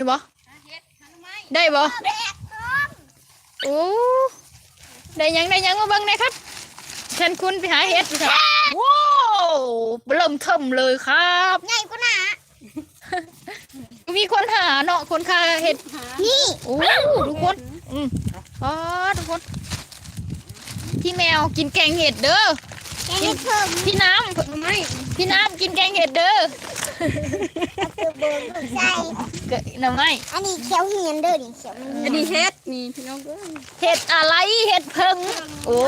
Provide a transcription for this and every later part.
ได้บ่ได้บ่โอ้ได้ยังมาเบิ่งได้ครับฉันคุณไปหาเห็ดครับว้าวเริ่มเทิมเลยครับใหญ่กว่าหนา มีคนหาเนาะคนคาเห็ด นี่ โอ้ทุกคนอ๋อทุกคนพี่แมวกินแกงเห็ดเด้อ แกงเห็ดเพิ่ม พี่น้ำไม่พี่น้ำกินแกงเห็ดเด้อ คือเบอร์ใส่ เกิดน้ำไม่ อันนี้เขียวเหียนเด้อนี่เขียวมัน อันนี้เฮ็ดนี่พี่น้องเอ้ย เห็ดอะไรเห็ดเพิงโอ้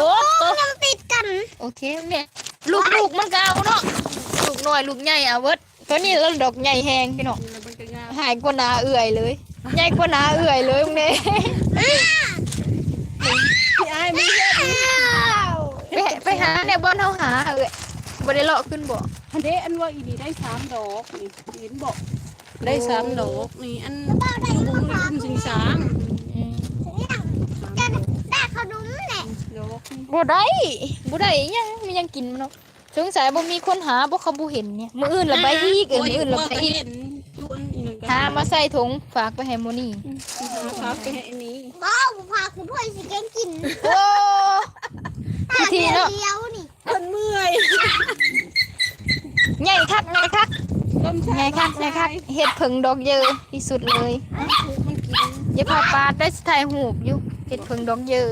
ยังติดกัน โอเคเนี่ยลูกมันก็เอาเนาะลูกน้อยลูกใหญ่เอาเวิร์ดตัวนี้แล้วดอกใหญ่แหงพี่น้อง แล้วมันก็งาม หายกว่านาเอื่อยเลยใหญ่กว่านาเอื่อยเลยมึงเนี่ย พี่อ้ายมีเฮ็ด ไปหาเนี่ยบอลเท้าหาเอ้ยบ่ได้เลาะขึ้นบ่ อันเด้อันว่าอีนี่ได้3 ดอกนี่เห็นบอกได้3 ดอกนี่อันบุ้งนี่สิงสาง จะได้ขนมแหละ ดอกนี่ บ่ได้ยังมียังกินมันเนาะสงสัยบ่มีคนหาบ่เขาบ่เห็นเนี่ยมื้ออื่นละไปอีกมื้ออื่นละไปอีก เห็นอยู่อันนี้นึงก็ หามาใส่ถุงฝากไปให้โมนี่ หาพักไปให้อันนี้ ว้าวพาคือพ่อสิแกงกิน โอ้พิธีเนาะ เดียวนี่ คนเมื่อย ใหญ่คัก ลม ใหญ่คักเห็ดผึ่งดอกเยอะที่สุดเลย มันกิน อย่าพาปลาได้ถ่ายหูปอยู่เห็ดผึ่งดอกเยอะ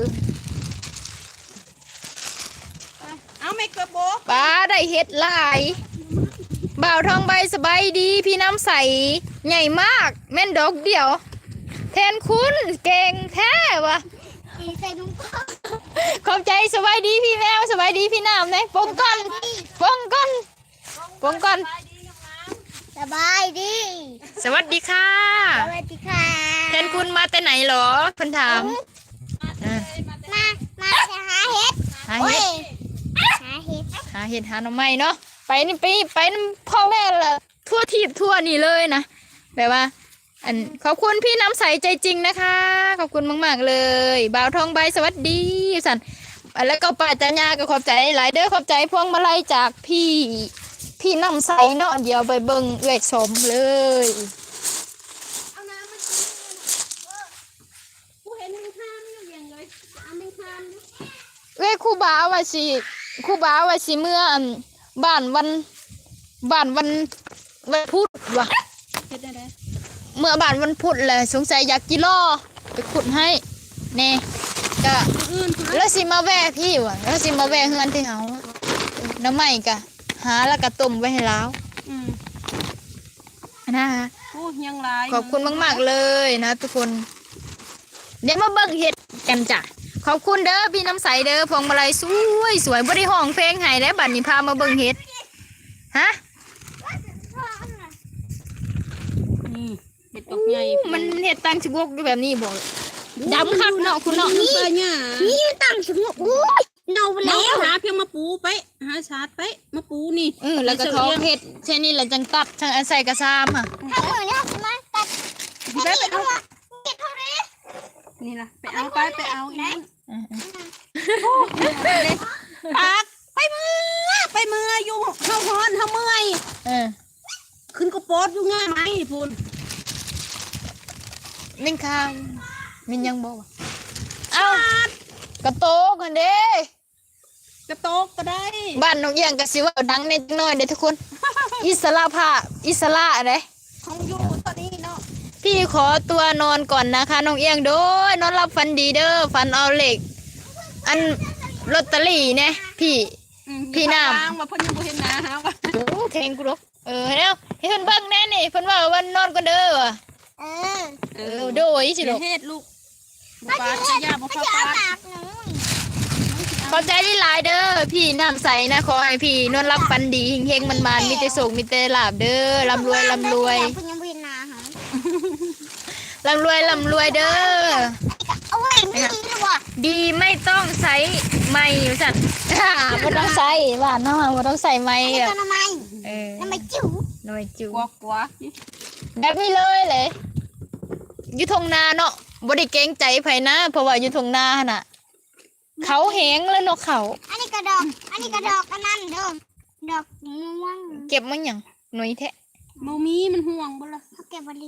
เอาไม่กระโบก ปลาได้เห็ดหลายบ่าวทองใบสบายดีพี่น้ำใสใหญ่มากแม่นดอกเดียว แทนคุณเก่งแท้วะ ใส่นุ่มก็ ขอบใจสบายดีพี่แมวสบายดีพี่น้ำนะปงก่อน สบายดี สวัสดีค่ะ สวัสดีค่ะ แทนคุณมาแต่ไหนเหรอเพิ่นถามอ่ะ มาจะหาเห็ด หา โอ้ เห็ ย ด หาเห็ด หาเห็ดหาหน่อไม้เนาะไปนี่ไปน้ำพ่อแม่ละทั่วทีบทั่วนี่เลยนะแบบว่าอันขอบคุณพี่น้ำใสใจจริงนะคะขอบคุณมากๆเลยบ่าวทองใบสวัสดีสันแล้วก็ป้าจัญญาก็ขอบใจหลายเด้อขอบใจพวงมาลัยจากพี่น้ำใสเนาะเดี๋ยวไปเบิ่งเอื้อยสมเลย เอาน้ำมากินผู้เห็นแมงคามอยู่อย่างเลยเอาแมงคามอยู่ เอ้ยครูบาว่าสิเมื่ออันบ้านวันพุธว่ะ เฮ็ดได้ได้ เมื่อบ้านวันพุธเลยสงสัยอยากกินล่อไปขุดให้แน่ก็ อื่น แล้วสิมาแวะพี่ว่ะแล้วสิมาแวะเฮือนที่เฮาน้ำใหม่กะหาแล้วก็ต้มไว้ให้แล้วนะคะ โอ้ยังหลาย ขอบคุณมากๆเลยนะทุกคนเดี๋ยวมาเบิ่งเห็ดกันจ้ะขอบคุณเด้อพี่น้ำใสเด้อพวงมาลัยสวยบ่ได้ห้องเพลงให้แล้วบัดนี้พามาเบิ่งเห็ดฮะ นี่เห็ดดอกใหญ่ มันเห็ดตังชะกกอยู่แบบนี้บ่ดำคักเนาะคุณเนาะ นี่ไปเนี่ย นี่ตั้งสงบโอ้ยเน่าไป แล้ แล้ว ว หาเพียงมาปูไปหาชาร์จไปมาปูนี่ แล้วก็ท้องเห็ดเช่นนี้แหละจังตัดจังใส่กระซามค่ะ ถ้าเหมือนเนี่ยมาตัดเห็ดเท่าเห็ดเท่านี้ นี่ล่ะไปเอาไปเอาอีกปากไปมืออยู่เฮาฮ้อนเฮาเมื่อย เออ ขึ้นกระโปดอยู่ง่ายไหมพูน มินข้ามมินยังบอกว่าเอ้ากระโตกกันเด้ กระโตกก็ได้ บ้านนกเอี้ยงกะสิว่าดังนิดหน่อยเด้อทุกคน อิสระภาพอิสระเด้ ของอยู่ตอนนี้เนาะ พี่ขอตัวนอนก่อนนะคะน้องเอี้ยงโดยนอนรับฝันดีเด้อฝันเอาเหล็ก อันลอตเตอรี่เนี่ยพี่น้ำ ว่าเพิ่นยังบ่เห็นหน้าหาว่า โอ้เพลงกูรกแล้วให้เพิ่นเบิ่งแน่นี่เพิ่นว่าวันนอนก็เด้อว่ะ เออ โดยสิลูก เฮ็ดลูกบ่ปาดจะย่าบ่ ไม่ เข้า จะเอา ปาด ปากหนู ขอบใจหลายๆเด้อพี่น้ำใสนะขอให้พี่นอนรับฝันดีเฮงๆมันๆมีแต่โศกมีแต่ลาบเด้อร่ำรวย เพิ่นยังบ่เห็นหน้าหา ร่ำรวยเด้อ เอาไว้นี่ดีกว่า ดีไม่ต้องใส่ไม้สั่นไม่ต้องใส่บ้านน้องไม่ต้องใส่ไม้ ไอ้ แบบ ตัวทำไม เออ ทำไมจิ๋ว หน่อยจิ๋ว กว่า แบบนี้เลยอยู่ทงนาเนาะบ่ได้เกรงใจไผนะเพราะว่าอยู่ทงนาน่ะเขาแหงแล้วเนาะเขา อันนี้กระดอกอันนั้นเด้อดอกม่วง เก็บมันหยังหน่อยแท้ บ่มีมันห่วงบ่ล่ะ เขาเก็บไว้ดี